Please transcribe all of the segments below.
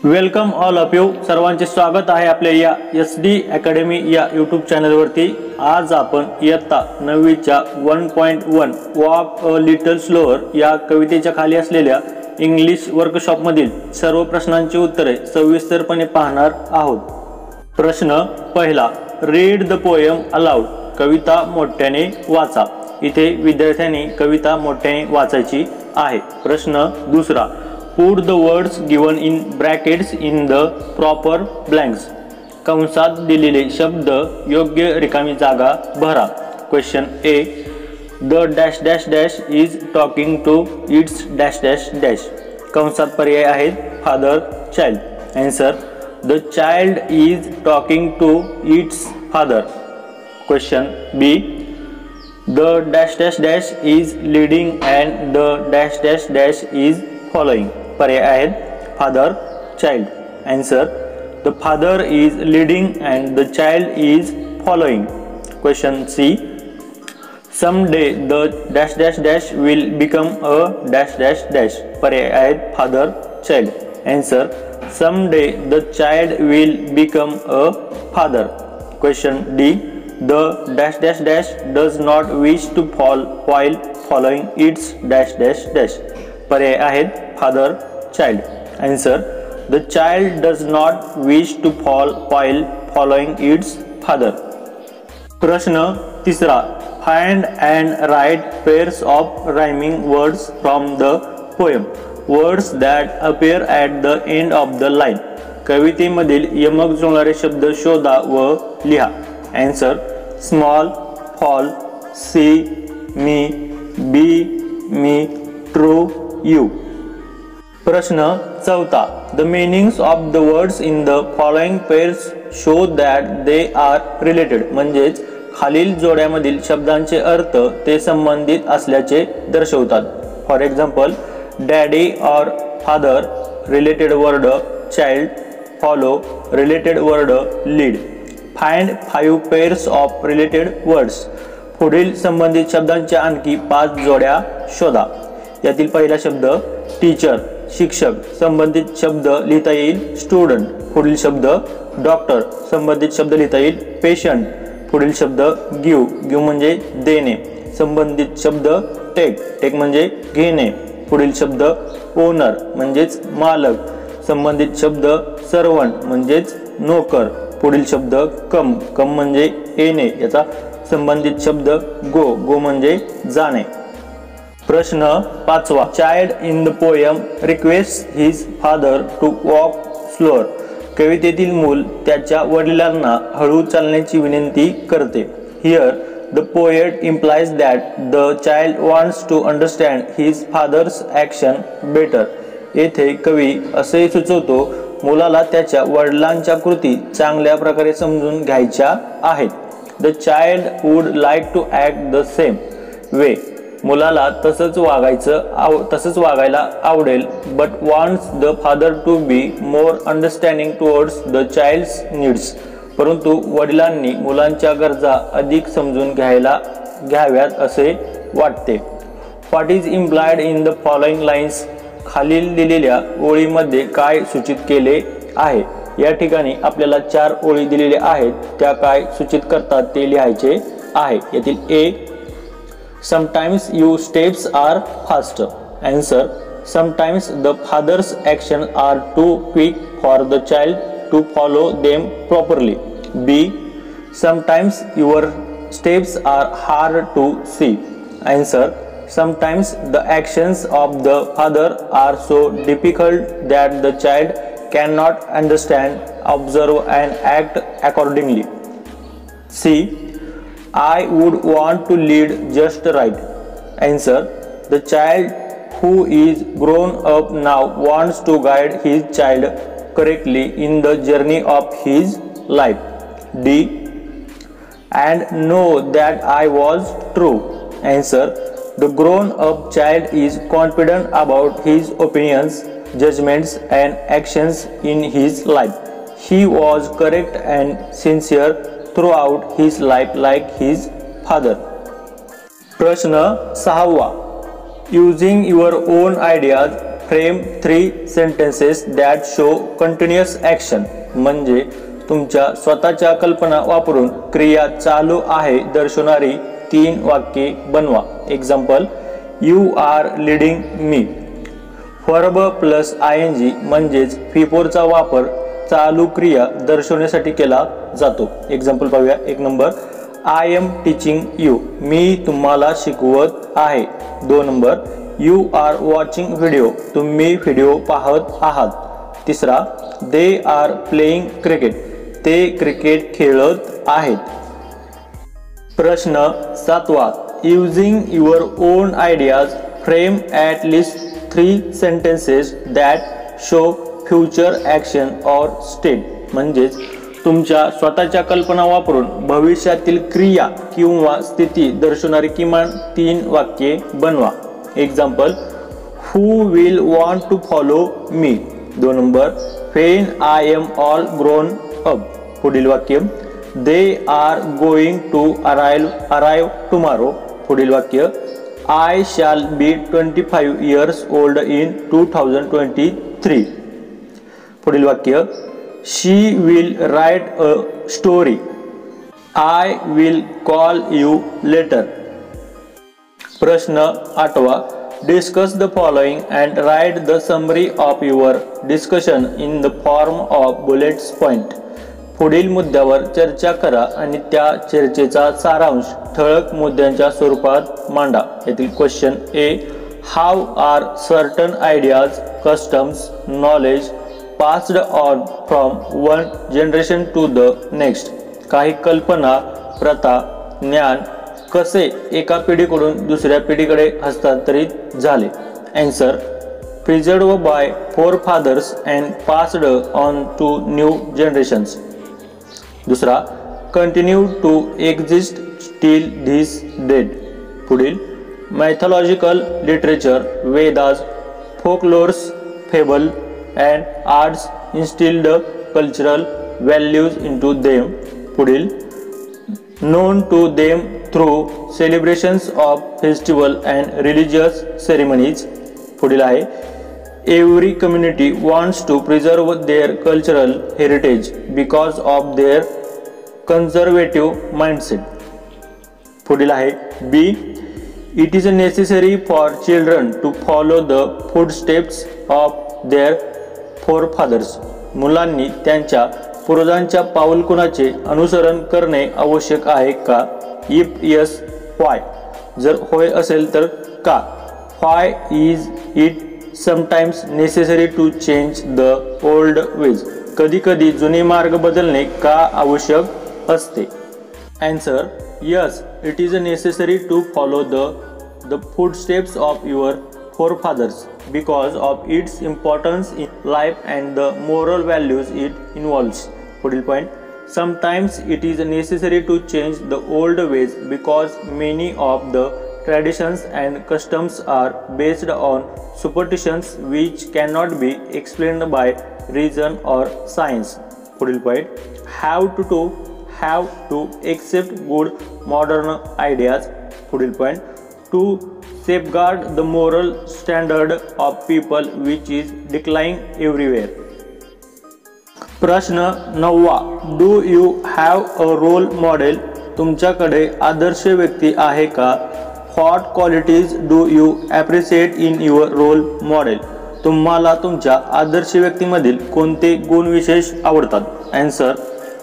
Welcome all of you. सर्वांचे स्वागत आहे आपल्या या SD अकॅडमी या यूट्यूब चॅनलवरती. आज आपण इयत्ता 9वीच्या 1.1 वॉक अ लिटल स्लोअर या कवितेच्या खाली असलेल्या इंग्लिश वर्कशॉपमधील सर्व प्रश्नांची उत्तरे सविस्तरपणे पाहणार आहोत. प्रश्न पहिला, रीड द पोएम अलाउड. कविता मोठ्याने वाचा. इथे विद्यार्थ्यांनी कविता मोठ्याने वाचायची आहे. प्रश्न दुसरा, put the words given in brackets in the proper blanks. कंसात दिलेले शब्द योग्य रिकामी जागा भरा. Question A, the dash dash dash is talking to its dash dash dash. कंसात पर्याय आहेत father, child. Answer, the child is talking to its father. Question B, the dash dash dash is leading and the dash dash dash is following. पर्याय आहेत father, child. Answer, the father is leading and the child is following. Question C, someday the dash dash dash will become a dash dash dash. पर्याय आहेत father, child. Answer, someday the child will become a father. Question D, the dash dash dash does not wish to fall while following its dash dash dash. पर्याय आहेत father, child. Answer, the child does not wish to fall while following its father. प्रश्न तिसरा, find and write pairs of rhyming words from the poem. Words that appear at the end of the line. कवितेमधील यमक जुळणारे शब्द शोधा व लिहा. Answer, small, fall, see, me, be, me, true, you. प्रश्न चौथा, the meanings of the words in the following pairs show that they are related. म्हणजेच खालील जोड्यामधील शब्दांचे अर्थ ते संबंधित असल्याचे दर्शवतात. फॉर एक्झाम्पल, डॅडी और father related word child, follow related word lead. Find 5 pairs of related words. पुढील संबंधित शब्दांच्या आणखी 5 जोड्या शोधा. यातील पहिला शब्द टीचर, शिक्षक. संबंधित शब्द लिहिता येईल स्टुडंट. पुढील शब्द डॉक्टर. संबंधित शब्द लिहिता येईल पेशंट. पुढील शब्द गिव, गिव म्हणजे देणे. संबंधित शब्द टेक, टेक म्हणजे घेणे. पुढील शब्द ओनर म्हणजेच मालक. संबंधित शब्द सर्वंट म्हणजेच नोकर. पुढील शब्द कम, कम म्हणजे येणे. याचा संबंधित शब्द गो, गो म्हणजे जाणे. प्रश्न पाचवा, child in the poem request his father to walk slower. कवितेतील मूल त्याच्या वडिलांना हळू चालण्याची विनंती करते. Here the poet implies that the child wants to understand his father's action better. येथे कवी असे सुचवतो मुलाला त्याच्या वडिलांच्या कृती चांगल्या प्रकारे समजून घ्यायच्या आहेत. The child would like to act the same way. मुलाला तसंच वागायला आवडेल, but wants the father to be more understanding towards the child's needs. परंतु वडिलांनी मुलांच्या गरजा अधिक समजून घ्याव्यात असे वाटते. What is implied in the following lines. खालील दिलेल्या ओळीमध्ये काय सूचित केले आहे. या ठिकाणी आपल्याला 4 ओळी दिलेल्या आहेत. त्या काय सूचित करतात ते लिहायचे आहे. यातील ए, sometimes your steps are faster. Answer, sometimes the father's actions are too quick for the child to follow them properly. B, sometimes your steps are hard to see. Answer, sometimes the actions of the father are so difficult that the child cannot understand, observe and act accordingly. C, I would want to lead just right. Answer, the child who is grown up now wants to guide his child correctly in the journey of his life. D, and know that I was true. Answer, the grown up child is confident about his opinions, judgments and actions in his life. He was correct and sincere throughout his life like his father. प्रश्न 6वा, using your own ideas frame 3 sentences that show continuous action म्हणजे तुमच्या स्वतःच्या कल्पना वापरून क्रिया चालू आहे दर्शवणारी 3 वाक्ये बनवा. Example, you are leading me. Verb plus ING म्हणजेच फिफोरचा वापर चालू क्रिया दर्शवण्यासाठी केला जातो. एक्झाम्पल पाहूया. 1 नंबर, आय एम टीचिंग यू. मी तुम्हाला शिकवत आहे. 2 नंबर, यू आर वॉचिंग व्हिडिओ. तुम्ही व्हिडिओ पाहत आहात. 3रा, दे आर प्लेइंग क्रिकेट. ते क्रिकेट खेळत आहेत. प्रश्न 7वा, using your own ideas frame at least 3 sentences that show future action or state म्हणजेच तुमच्या स्वतःच्या कल्पना वापरून भविष्यातील क्रिया किंवा स्थिती दर्शवणारी किमान 3 वाक्ये बनवा. Example, who will want to follow me. 2 नंबर, when I am all grown up. पुढील वाक्य, they are going to arrive tomorrow. पुढील वाक्य, I shall be 25 years old in 2023. पुढील वाक्य, she will write a story. I will call you later. प्रश्न 8वा, discuss the following and write the summary of your discussion in the form of bullets point. पुढील मुद्द्यावर चर्चा करा आणि त्या चर्चेचा सारांश ठळक मुद्द्यांच्या स्वरूपात मांडा. येथील question A, how are certain ideas, customs, knowledge passed on from one generation to the next. काही कल्पना, प्रथा, ज्ञान कसे एका पिढीकडून दुसऱ्या पिढीकडे हस्तांतरित झाले. Answer, preserved by forefathers and passed on to new generations. 2रा, continue to exist till this date. पुढील, mythological literature, Vedas, folklores, fable and arts instilled cultural values into them. पुढील, known to them through celebrations of festival and religious ceremonies. पुढील आहे, every community wants to preserve their cultural heritage because of their conservative mindset. पुढील आहे B, it is necessary for children to follow the footsteps of their forefathers. मुलांनी त्यांच्या पूर्वजांच्या पाऊलखुणाचे अनुसरण करणे आवश्यक आहे का? If yes, why? जर होय असेल तर का? Why is it sometimes necessary to change the old ways? कधी कधी जुने मार्ग बदलणे का आवश्यक असते? Answer, yes, it is necessary to follow the footsteps of your forefathers because of its importance in life and the moral values it involves. पुढील point, sometimes it is necessary to change the old ways because many of the traditions and customs are based on superstitions which cannot be explained by reason or science. पुढील point, have to accept good modern ideas. पुढील point, to safeguard the moral standard of people which is declining everywhere. प्रश्न 9वा, do you have a role model? तुमच्याकडे आदर्श व्यक्ती आहे का? What qualities do you appreciate in your role model? तुम्हाला तुमच्या आदर्श व्यक्तीमधील कोणते गुण विशेष आवडतात? Answer,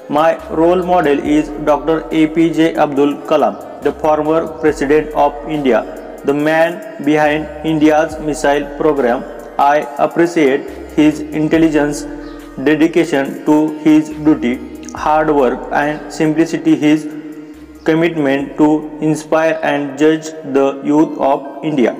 my role model is Dr. APJ Abdul Kalam, the former president of India, the man behind India's missile program. I appreciate his intelligence, dedication to his duty, hard work and simplicity. His commitment to inspire and judge the youth of India.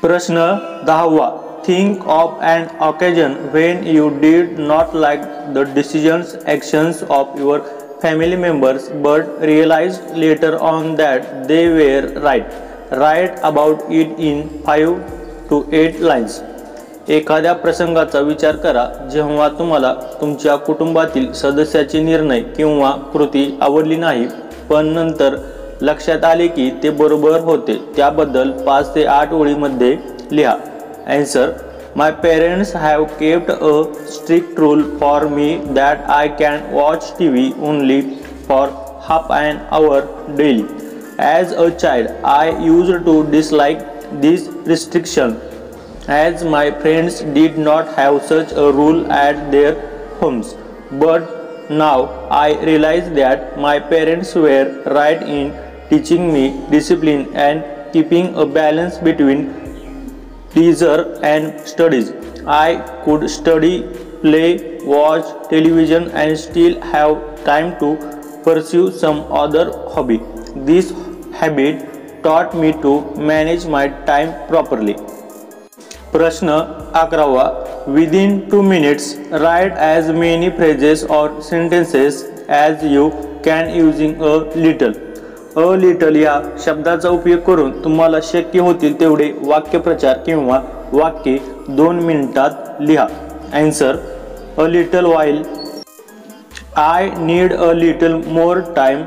प्रश्न 10वा, think of an occasion when you did not like the decisions, actions of your family members but realized later on that they were right. Write about it in 5 to 8 lines. एखाद्या प्रसंगाचा विचार करा जेव्हा तुम्हाला तुमच्या कुटुंबातील सदस्याचे निर्णय किंवा कृती आवडली नाही पण नंतर लक्षात आले की ते बरोबर होते. त्याबद्दल 5 ते 8 ओळींमध्ये लिहा. Answer, My parents have kept a strict rule for me that I can watch TV only for half an hour daily. As a child, I used to dislike this restriction as my friends did not have such a rule at their homes. But now I realize that my parents were right in teaching me discipline and keeping a balance between leisure and studies. I could study, play, watch television and still have time to pursue some other hobby. This habit taught me to manage my time properly. प्रश्न 11. Within 2 minutes, write as many phrases or sentences as you can using a little. A little या शब्दाचा उपयोग करून तुम्हाला शक्य होतील तेवढे वाक्यप्रचार किंवा वाक्ये 2 मिनिटात लिहा. Answer. A little while. I need a little more time.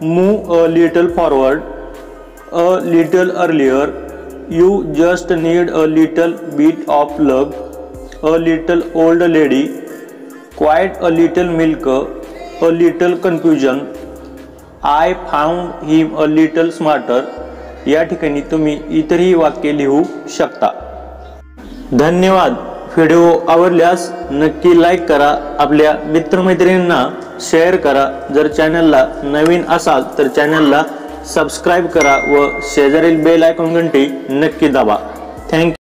Move a little forward. A little earlier. You just need a little bit of luck. A little old lady. Quite a little milk. A little confusion. I found him a little smarter. या ठिकाणी तुम्ही इतरही वाक्य लिहू शकता. धन्यवाद. Video आवडल्यास नक्की लाईक करा, आपल्या मित्रमैत्रिणींना शेअर करा. जर चॅनलला नवीन असाल तर चॅनलला सबस्क्राईब करा व शेजारील बेल आयकॉन घंटी नक्की दाबा. थँक्यू.